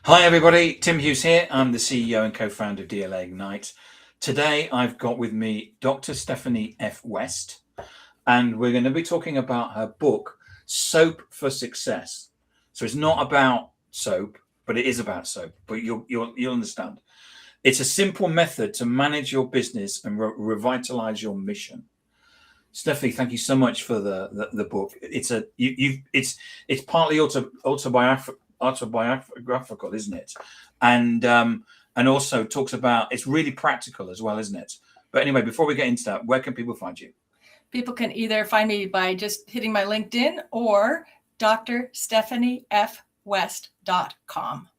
Hi everybody, Tim Hughes here. I'm the CEO and co-founder of DLA Ignite. Today I've got with me Dr. Stephanie F. West, and we're going to be talking about her book, S.O.A.P for Success. So it's not about soap, but it is about soap, but you'll understand. It's a simple method to manage your business and revitalize your mission. Stephanie, thank you so much for the book. It's partly autobiographical, isn't it? And also talks about, it's really practical as well, isn't it? But anyway, before we get into that, where can people find you? People can either find me by just hitting my LinkedIn or drstephaniefwest.com.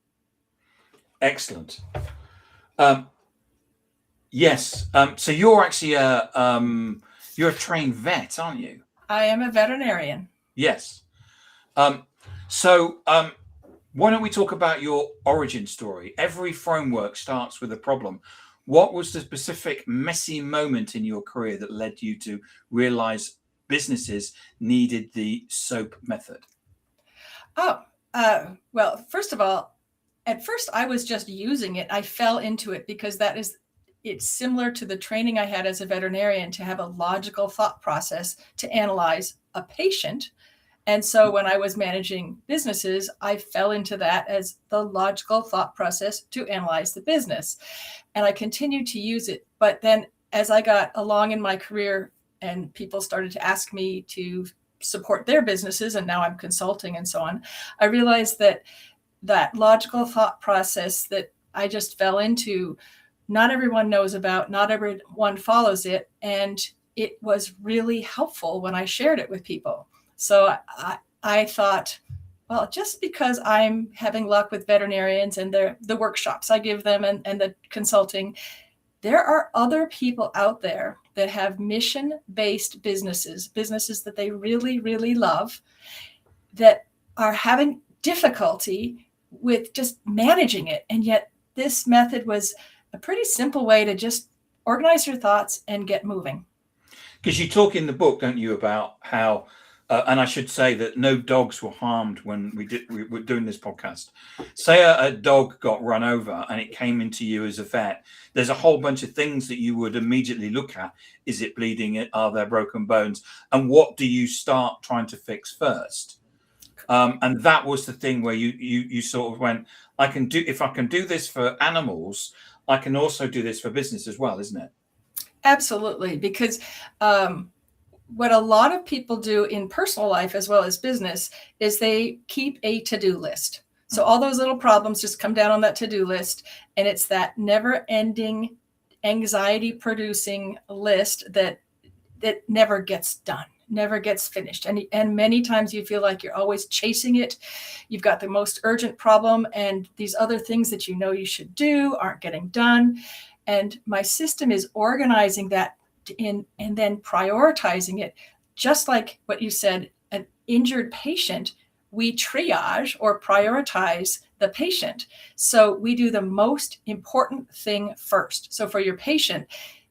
Excellent. Yes. So you're actually you're a trained vet, aren't you? I am a veterinarian. Yes. Why don't we talk about your origin story? Every framework starts with a problem. What was the specific messy moment in your career that led you to realize businesses needed the SOAP method? Well, first of all, at first I was just using it. I fell into it because it's similar to the training I had as a veterinarian to have a logical thought process to analyze a patient. And so when I was managing businesses, I fell into that as the logical thought process to analyze the business. And I continued to use it. But then as I got along in my career and people started to ask me to support their businesses, and now I'm consulting and so on, I realized that logical thought process that I just fell into, not everyone knows about, not everyone follows it. And it was really helpful when I shared it with people. So I thought, well, just because I'm having luck with veterinarians and the workshops I give them and the consulting, there are other people out there that have mission-based businesses that they really, really love, that are having difficulty with just managing it. And yet this method was a pretty simple way to just organize your thoughts and get moving. Because you talk in the book, don't you, about how and I should say that no dogs were harmed when we were doing this podcast. Say a dog got run over and it came into you as a vet. There's a whole bunch of things that you would immediately look at. Is it bleeding? Are there broken bones? And what do you start trying to fix first? And that was the thing where you sort of went, if I can do this for animals, I can also do this for business as well, isn't it? Absolutely, because what a lot of people do in personal life as well as business is they keep a to-do list. So all those little problems just come down on that to-do list, and it's that never-ending, anxiety-producing list that never gets done, never gets finished. And many times you feel like you're always chasing it. You've got the most urgent problem, and these other things that you know you should do aren't getting done. And my system is organizing that and then prioritizing it. Just like what you said, an injured patient, we triage or prioritize the patient. So we do the most important thing first. So for your patient,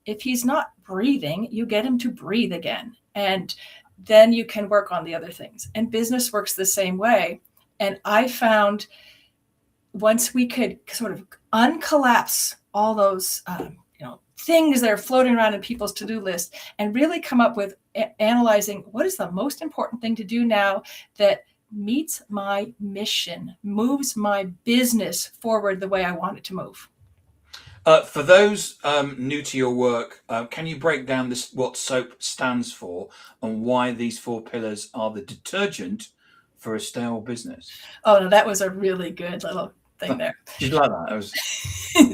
if he's not breathing, you get him to breathe again. And then you can work on the other things. And business works the same way. And I found once we could sort of uncollapse all those things that are floating around in people's to-do list and really come up with analyzing what is the most important thing to do now that meets my mission, moves my business forward the way I want it to move. For those new to your work, can you break down what SOAP stands for and why these 4 pillars are the detergent for a stale business? Oh, no, that was a really good little thing there. Did you like that?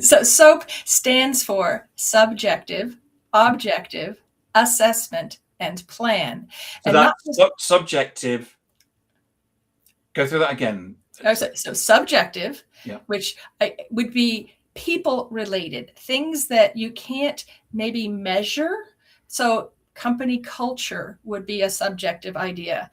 So SOAP stands for subjective, objective, assessment, and plan. So and that's subjective. Go through that again. So subjective, yeah, which would be people related, things that you can't maybe measure. So company culture would be a subjective idea.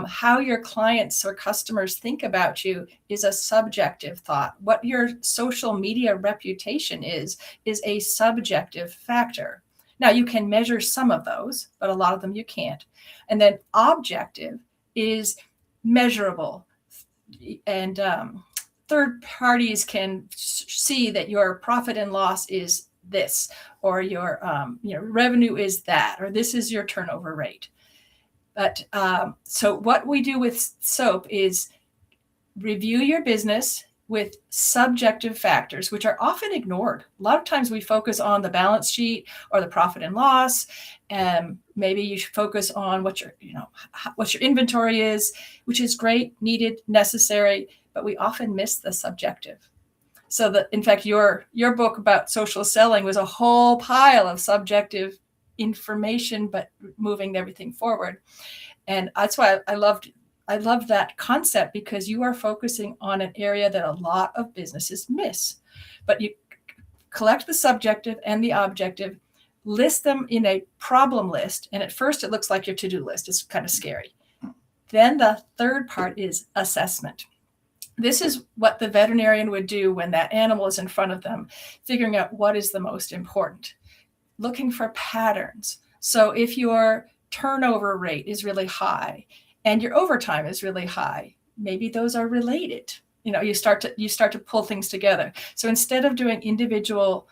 How your clients or customers think about you is a subjective thought. What your social media reputation is a subjective factor. Now, you can measure some of those, but a lot of them you can't. And then objective is measurable and third parties can see that your profit and loss is this, or your revenue is that, or this is your turnover rate. But so what we do with S.O.A.P is review your business with subjective factors, which are often ignored. A lot of times we focus on the balance sheet or the profit and loss, and maybe you should focus on what your inventory is, which is great, needed, necessary, but we often miss the subjective. So that, in fact, your book about social selling was a whole pile of subjective information, but moving everything forward. And that's why I love that concept, because you are focusing on an area that a lot of businesses miss. But you collect the subjective and the objective, list them in a problem list. And at first it looks like your to-do list. It's kind of scary. Then the third part is assessment. This is what the veterinarian would do when that animal is in front of them, figuring out what is the most important, looking for patterns. So if your turnover rate is really high and your overtime is really high, maybe those are related. You start to pull things together. So instead of doing individual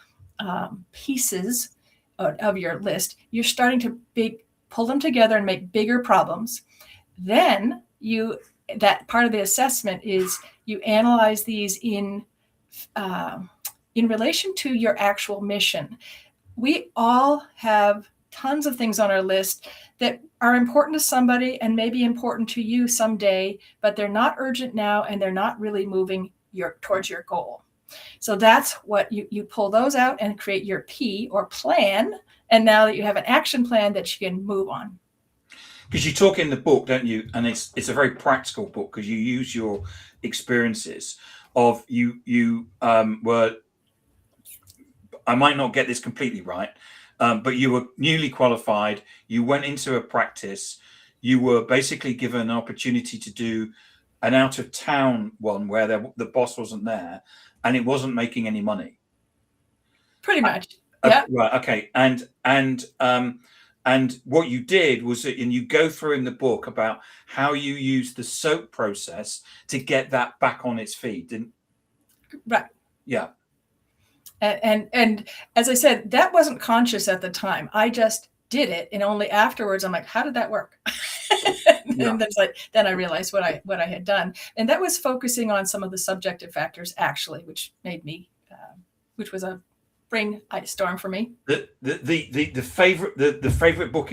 pieces of your list, you're starting to pull them together and make bigger problems. Then that part of the assessment is you analyze these in relation to your actual mission. We all have tons of things on our list that are important to somebody and maybe important to you someday, but they're not urgent now and they're not really moving towards your goal. So that's what you pull those out and create your P, or plan. And now that you have an action plan that you can move on. Because you talk in the book, don't you? And it's a very practical book, because you use your experiences of you were, I might not get this completely right, but you were newly qualified. You went into a practice. You were basically given an opportunity to do an out of town one where the boss wasn't there and it wasn't making any money. Pretty much. Yeah. Right. Okay. And what you did was, and you go through in the book about how you used the S.O.A.P process to get that back on its feet, didn't? Right. Yeah. And as I said, that wasn't conscious at the time. I just did it, and only afterwards I'm like, how did that work? Yeah. And then I realized what I had done, and that was focusing on some of the subjective factors, actually, which made me, which was a brain storm for me. The favorite book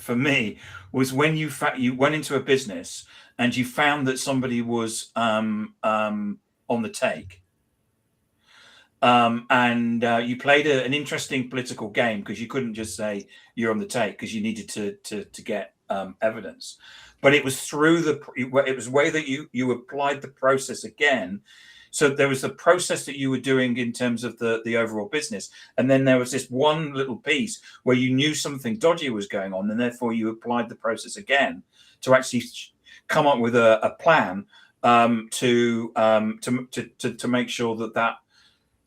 for me was when you went into a business and you found that somebody was on the take. And you played an interesting political game, because you couldn't just say you're on the take, because you needed to get evidence. But it was through it was the way that you applied the process again. So there was the process that you were doing in terms of the overall business, and then there was this one little piece where you knew something dodgy was going on, and therefore you applied the process again to actually come up with a plan to make sure that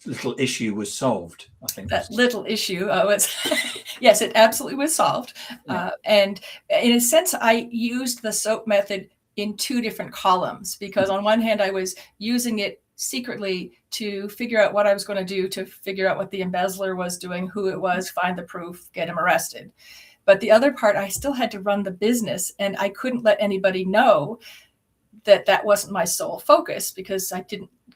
little issue was solved. I think that little issue was yes, it absolutely was solved. Yeah. And in a sense, I used the S.O.A.P method in two different columns, because on one hand I was using it secretly to figure out what I was going to do, to figure out what the embezzler was doing, who it was, find the proof, get him arrested. But the other part, I still had to run the business, and I couldn't let anybody know that wasn't my sole focus, because I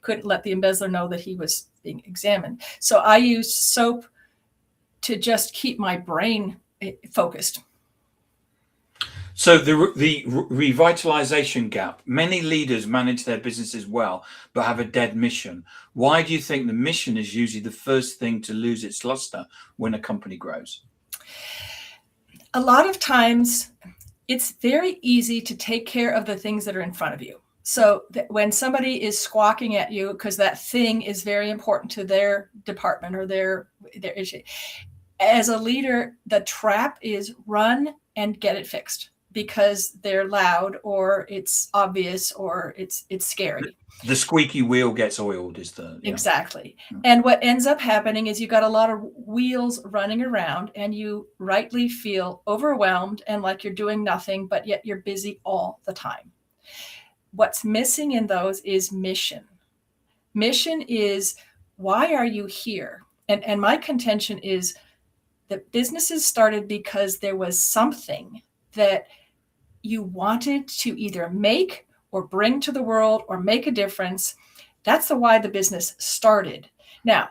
couldn't let the embezzler know that he was being examined. So I used S.O.A.P to just keep my brain focused. So the revitalization gap. Many leaders manage their businesses well, but have a dead mission. Why do you think the mission is usually the first thing to lose its luster when a company grows? A lot of times, it's very easy to take care of the things that are in front of you. So when somebody is squawking at you because that thing is very important to their department or their issue, as a leader, the trap is run and get it fixed, because they're loud, or it's obvious, or it's scary. The squeaky wheel gets oiled is Exactly. And what ends up happening is you got a lot of wheels running around, and you rightly feel overwhelmed and like you're doing nothing, but yet you're busy all the time. What's missing in those is mission. Mission is, why are you here? And my contention is that businesses started because there was something that you wanted to either make or bring to the world or make a difference. That's the why the business started. Now,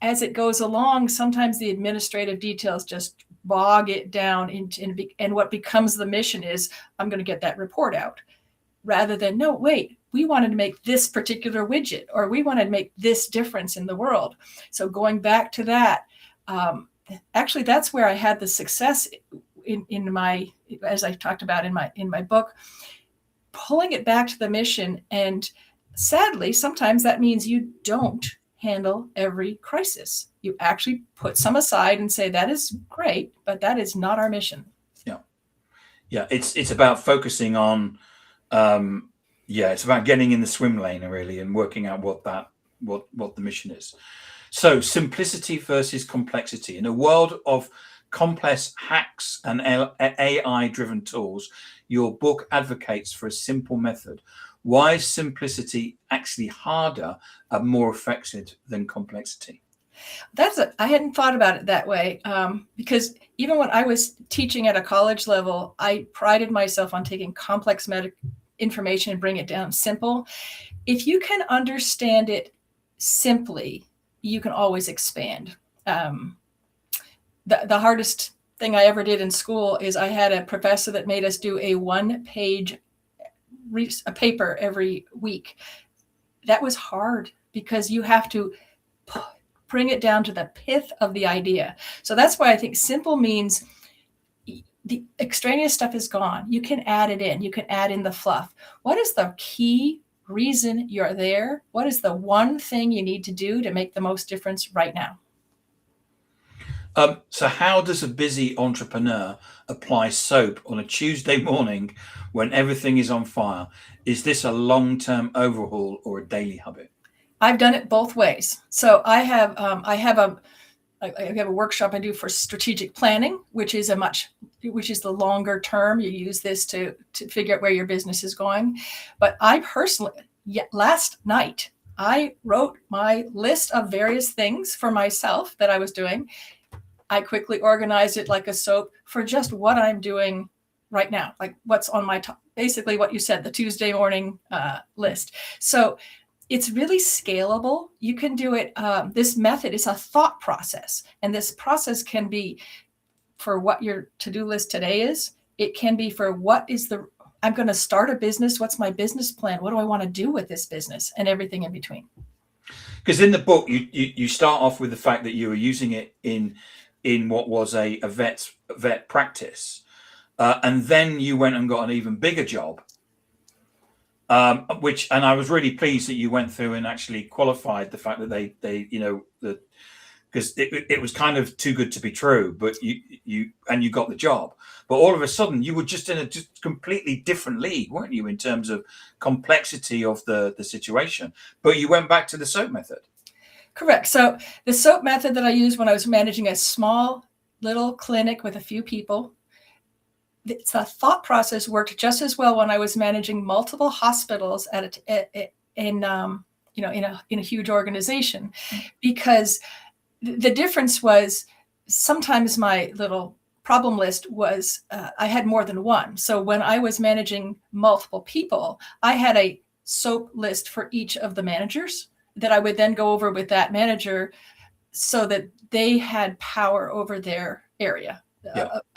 as it goes along, sometimes the administrative details just bog it down and what becomes the mission is, I'm going to get that report out, rather than, no, wait, we wanted to make this particular widget, or we wanted to make this difference in the world. So going back to that, actually, that's where I had the success in my, as I talked about in my book, pulling it back to the mission. And sadly, sometimes that means you don't handle every crisis. You actually put some aside and say, that is great, but that is not our mission. Yeah. It's about focusing on, it's about getting in the swim lane really and working out what the mission is. So simplicity versus complexity. In a world of complex hacks and AI-driven tools, your book advocates for a simple method. Why is simplicity actually harder and more effective than complexity? I hadn't thought about it that way, because even when I was teaching at a college level, I prided myself on taking complex information and bring it down simple. If you can understand it simply, you can always expand. The hardest thing I ever did in school is I had a professor that made us do a 1-page paper every week. That was hard because you have to bring it down to the pith of the idea. So that's why I think simple means the extraneous stuff is gone. You can add it in. You can add in the fluff. What is the key reason you're there? What is the one thing you need to do to make the most difference right now? So how does a busy entrepreneur apply SOAP on a Tuesday morning when everything is on fire? Is this a long-term overhaul or a daily habit? I've done it both ways. So I have a workshop I do for strategic planning, which is the longer term. You use this to figure out where your business is going. But I personally, last night, I wrote my list of various things for myself that I was doing. I quickly organized it like a SOAP for just what I'm doing right now, like what's on my top, basically what you said, the Tuesday morning list. So it's really scalable. You can do it. This method is a thought process, and this process can be for what your to-do list today is. It can be for I'm going to start a business. What's my business plan? What do I want to do with this business, and everything in between. Because in the book, you start off with the fact that you were using it in what was a vet practice, and then you went and got an even bigger job. And I was really pleased that you went through and actually qualified the fact that they because it was kind of too good to be true, but you got the job. But all of a sudden you were just in a just completely different league, weren't you, in terms of complexity of the situation? But you went back to the SOAP method. Correct. So the SOAP method that I used when I was managing a small little clinic with a few people, the thought process worked just as well when I was managing multiple hospitals in a huge organization, because the difference was sometimes my little problem list was I had more than one. So when I was managing multiple people, I had a SOAP list for each of the managers that I would then go over with that manager so that they had power over their area.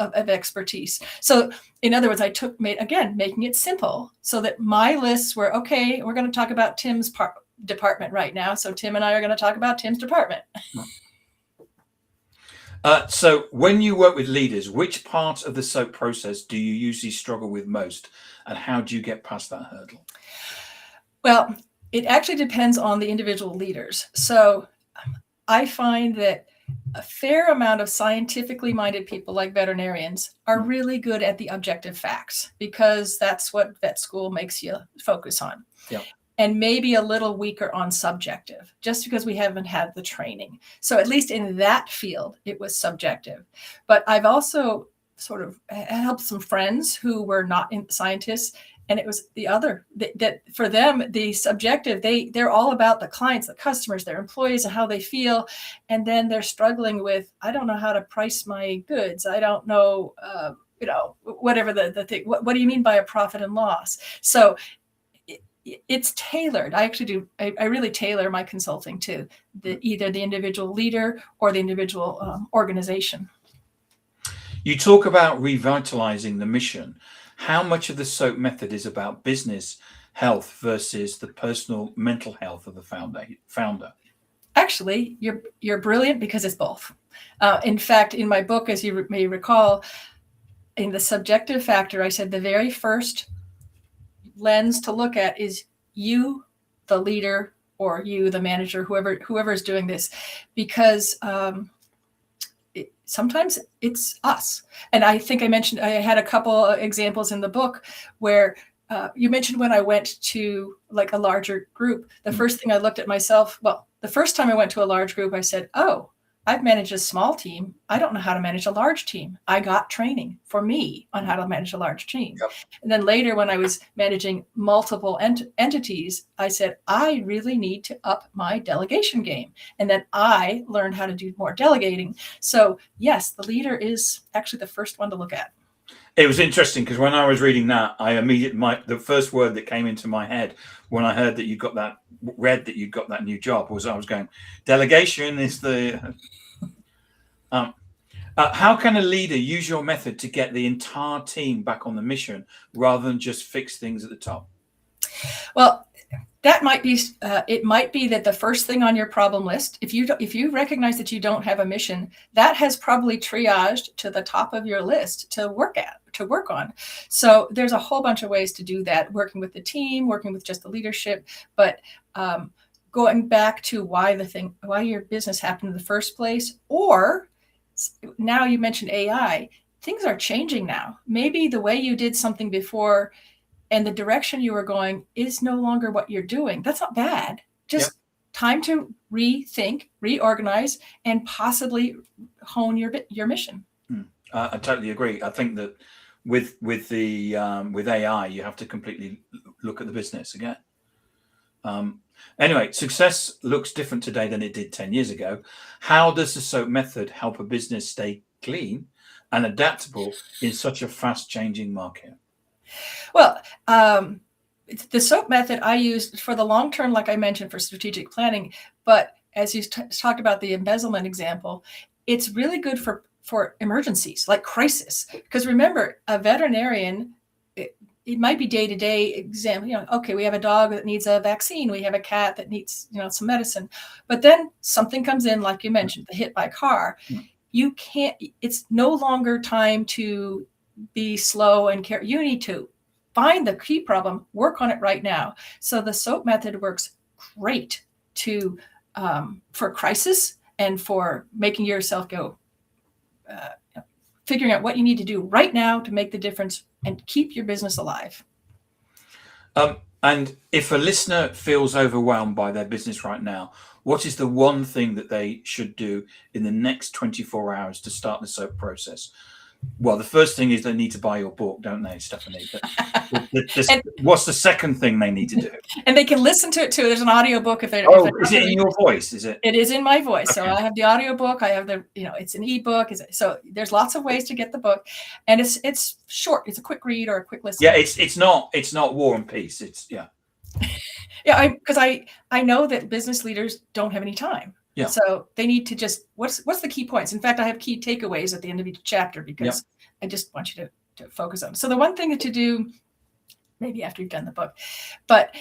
Of expertise. So in other words, making it simple so that my lists were, okay, we're going to talk about Tim's department right now. So Tim and I are going to talk about Tim's department. So when you work with leaders, which part of the SOAP process do you usually struggle with most, and how do you get past that hurdle? Well, it actually depends on the individual leaders. So I find that a fair amount of scientifically minded people like veterinarians are really good at the objective facts, because that's what vet school makes you focus on. Yeah. And maybe a little weaker on subjective, just because we haven't had the training. So at least in that field, it was subjective. But I've also sort of helped some friends who were not scientists And it was the other that for them, the subjective, they're all about the clients, the customers, their employees, and how they feel. And then they're struggling with, I don't know how to price my goods. I don't know, whatever the thing. What do you mean by a profit and loss? So it's tailored. I actually do. I really tailor my consulting to either the individual leader or the individual organization. You talk about revitalizing the mission. How much of the SOAP method is about business health versus the personal mental health of the founder? Actually, you're brilliant because it's both. In fact, in my book, as you may recall, in the subjective factor, I said the very first lens to look at is you, the leader, or you, the manager, whoever is doing this, because sometimes it's us. And I think I had a couple examples in the book where you mentioned when I went to like a larger group, the first thing I looked at myself, well, the first time I went to a large group, I said, oh, I've managed a small team. I don't know how to manage a large team. I got training for me on how to manage a large team. Yep. And then later when I was managing multiple entities, I said, I really need to up my delegation game. And then I learned how to do more delegating. So yes, the leader is actually the first one to look at. It was interesting because when I was reading that, the first word that came into my head when I heard that you got that new job was, I was going, delegation is the. How can a leader use your method to get the entire team back on the mission rather than just fix things at the top? Well, that might be. It might be that the first thing on your problem list, if you recognize that you don't have a mission, that has probably triaged to the top of your list to work on. So there's a whole bunch of ways to do that, working with the team, working with just the leadership, but going back to why your business happened in the first place. Or now you mentioned AI, things are changing now. Maybe the way you did something before and the direction you were going is no longer what you're doing. That's not bad. Just time to rethink, reorganize, and possibly hone your mission. I totally agree. I think that with AI, you have to completely look at the business again. Anyway, success looks different today than it did 10 years ago. How does the SOAP method help a business stay clean and adaptable in such a fast-changing market? Well, the SOAP method I used for the long term, like I mentioned, for strategic planning. But as you talked about the embezzlement example, it's really good for emergencies like crisis. Because remember, a veterinarian, it might be day-to-day exam. Okay, we have a dog that needs a vaccine. We have a cat that needs, some medicine. But then something comes in, like you mentioned, the hit by car. You can't. It's no longer time to be slow and care. You need to find the key problem, work on it right now. So the SOAP method works great for crisis and for making yourself go, figuring out what you need to do right now to make the difference and keep your business alive. And if a listener feels overwhelmed by their business right now, what is the one thing that they should do in the next 24 hours to start the SOAP process? Well, the first thing is they need to buy your book, don't they, Stephanie? What's the second thing they need to do? And they can listen to it too. There's an audio book if they're. Is it in your voice? Is it? It is in my voice. Okay. So I have the audio book. I have it's an ebook. So there's lots of ways to get the book, and it's short. It's a quick read or a quick listen. Yeah, it's not War and Peace. Yeah, because I know that business leaders don't have any time. Yeah. So they need to just, what's the key points? In fact, I have key takeaways at the end of each chapter because I just want you to focus on. So the one thing to do, maybe after you've done the book, but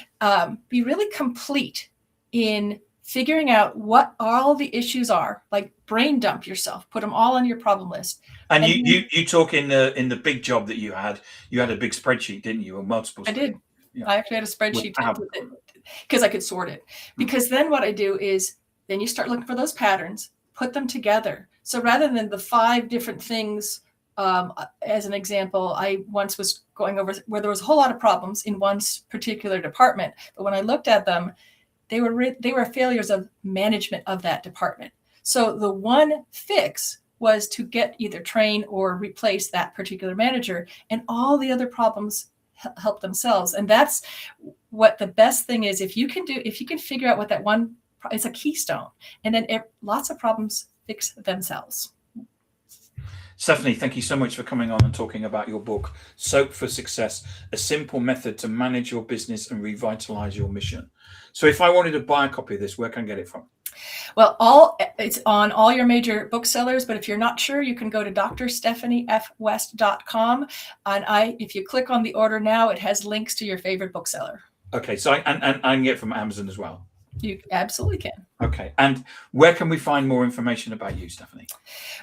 be really complete in figuring out what all the issues are, like brain dump yourself, put them all on your problem list. And you talk in the big job that you had a big spreadsheet, didn't you? Or multiple. I did. Yeah. I actually had a spreadsheet because I could sort it. Because then what I do is, then you start looking for those patterns, put them together. So rather than the 5 different things, as an example, I once was going over where there was a whole lot of problems in one particular department. But when I looked at them, they were failures of management of that department. So the one fix was to get either train or replace that particular manager, and all the other problems help themselves. And that's what the best thing is. If you can figure out what that one is, a keystone, and then lots of problems fix themselves. Stephanie, thank you so much for coming on and talking about your book, S.O.A.P for Success, a simple method to manage your business and revitalize your mission. So if I wanted to buy a copy of this, where can I get it from? Well, it's on all your major booksellers, but if you're not sure, you can go to drstephaniefwest.com. And if you click on the order now, it has links to your favorite bookseller. Okay, so I can get it from Amazon as well. You absolutely can. Okay, and where can we find more information about you, Stephanie?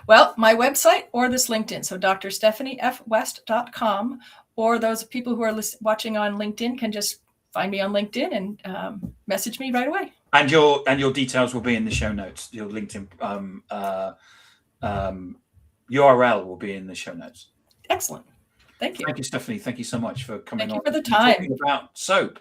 Well, my website or this LinkedIn. So drstephaniefwest.com, or those people who are watching on LinkedIn can just find me on LinkedIn and message me right away. And your details will be in the show notes. Your LinkedIn URL will be in the show notes. Excellent. Thank you. Thank you, Stephanie. Thank you so much for coming on. Thank you for the time. Talking about S.O.A.P.